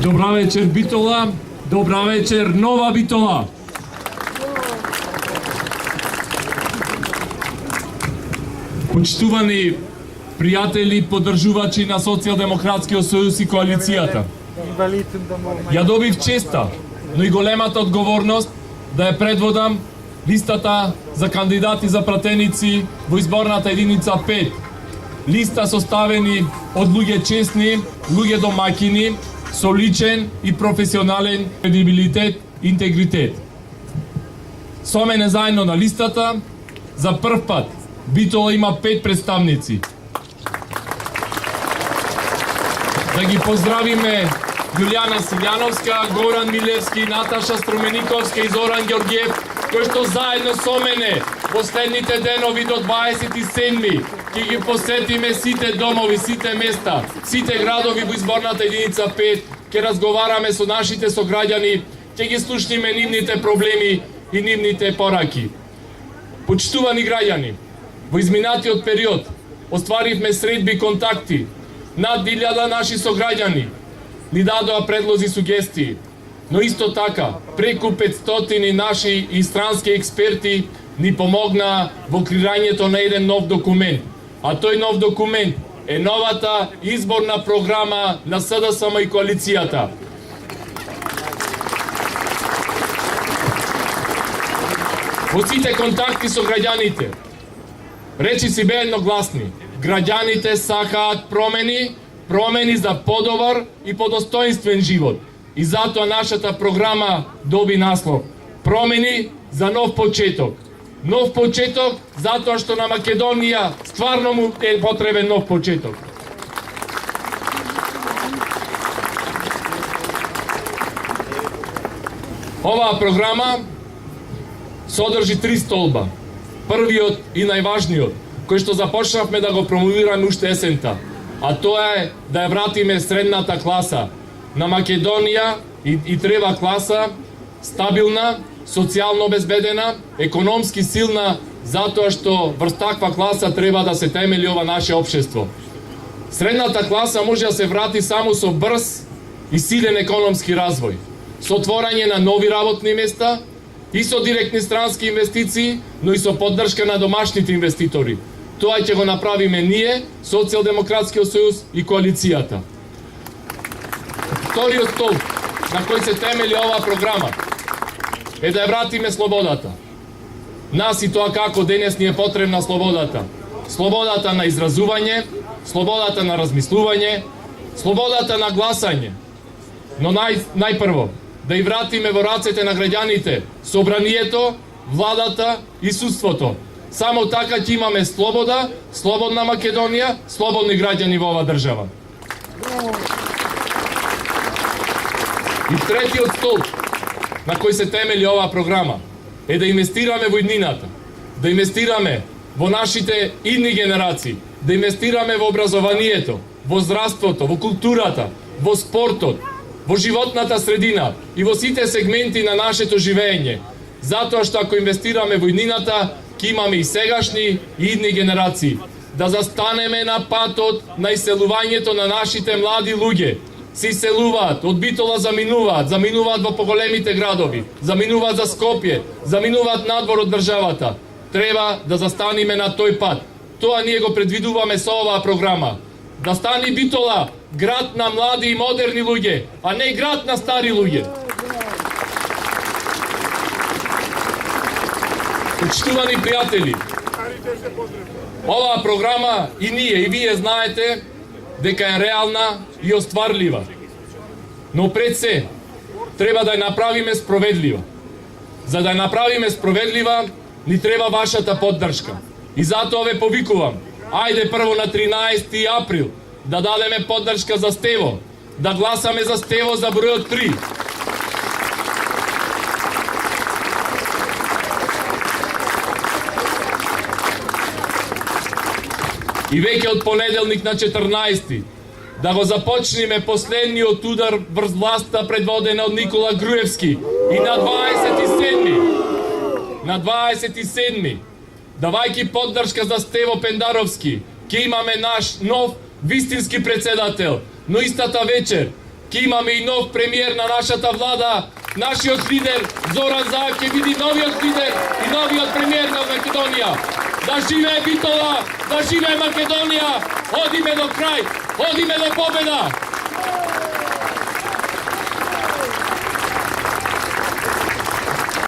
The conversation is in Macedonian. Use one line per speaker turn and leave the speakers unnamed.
Добра вечер, Битола. Добра вечер, Нова Битола. Почитувани пријатели, поддржувачи на Социјалдемократскиот сојуз и коалицијата. Ја добив честа, но и големата одговорност да ја предводам листата за кандидати за пратеници во изборната единица 5. Листа составени од луѓе честни, луѓе домаќини, со личен и професионален кредибилитет и интегритет. Со мене заедно на листата, за прв пат, Битола има 5 представници. Да ги поздравиме Јулијана Силјановска, Горан Милевски, Наташа Струмениковска и Зоран Ѓорѓиев, кои што заедно со мене последните денови до 27-ми ќе ги посетиме сите домови, сите места, сите градови во изборната единица 5, ќе разговараме со нашите сограѓани, ќе ги слушниме нивните проблеми и нивните пораки. Почитувани граѓани, во изминатиот период остваривме средби и контакти. Над 1000 наши сограѓани ни дадоа предлози и сугестии, но исто така преку 500 наши и странски експерти ни помогнаа во креирањето на еден нов документ, а тој нов документ е новата изборна програма на СДСМ и коалицијата. Во сите контакти со граѓаните, речиси беа едногласни. Граѓаните сакаат промени, промени за подобар и подостоинствен живот. И затоа нашата програма доби наслов Промени за нов почеток. Нов почеток затоа што на Македонија стварно му е потребен нов почеток. Оваа програма содржи 3 столба. Првиот и најважниот, кој што започнавме да го промовираме уште есента, а тоа е да ја вратиме средната класа на Македонија и треба класа стабилна, социјално обезбедена, економски силна, затоа што врз таква класа треба да се темели ова наше општество. Средната класа може да се врати само со брз и силен економски развој, со отворање на нови работни места и со директни странски инвестиции, но и со поддршка на домашните инвеститори. Тоа ќе го направиме ние, Социјалдемократскиот сојуз и коалицијата. Вториот столб на кој се темели оваа програма е да ја вратиме слободата. Нас и тоа како денес ни е потребна слободата. Слободата на изразување, слободата на размислување, слободата на гласање. Но најпрво, да ја вратиме во рацете на граѓаните собранието, владата и судството. Само така ќе имаме слобода, слободна Македонија, слободни граѓани во оваа држава. И третиот столб на кој се темели оваа програма е да инвестираме во иднината, да инвестираме во нашите идни генерации, да инвестираме во образованието, во здравството, во културата, во спортот, во животната средина и во сите сегменти на нашето живење. Затоа што ако инвестираме во иднината, ќе имаме и сегашни и идни генерации. Да застанеме на патот на иселувањето на нашите млади луѓе. Се иселуваат, од Битола заминуваат во поголемите градови, заминуваат за Скопје, заминуваат надвор од државата. Треба да застанеме на тој пат. Тоа ние го предвидуваме со оваа програма. Да стане Битола град на млади и модерни луѓе, а не град на стари луѓе. Почитувани пријатели, оваа програма и ние, и вие знаете дека е реална и остварлива. Но пред се, треба да ја направиме справедлива. За да ја направиме справедлива, ни треба вашата поддршка. И затоа ве повикувам, ајде прво на 13 април да дадеме поддршка за Стево, да гласаме за Стево за бројот 3. И веќе од понеделник на 14 да го започнеме последниот удар врз власта предводена од Никола Груевски и на 27 давајќи поддршка за Стево Пендаровски ќе имаме наш нов вистински председател, но истата вечер имаме и нов премиер на нашата влада, нашиот лидер Зоран Заев ќе биде новиот лидер и новиот премиер на Македонија. Да живее Битола, да живее Македонија, одиме до крај, одиме до победа!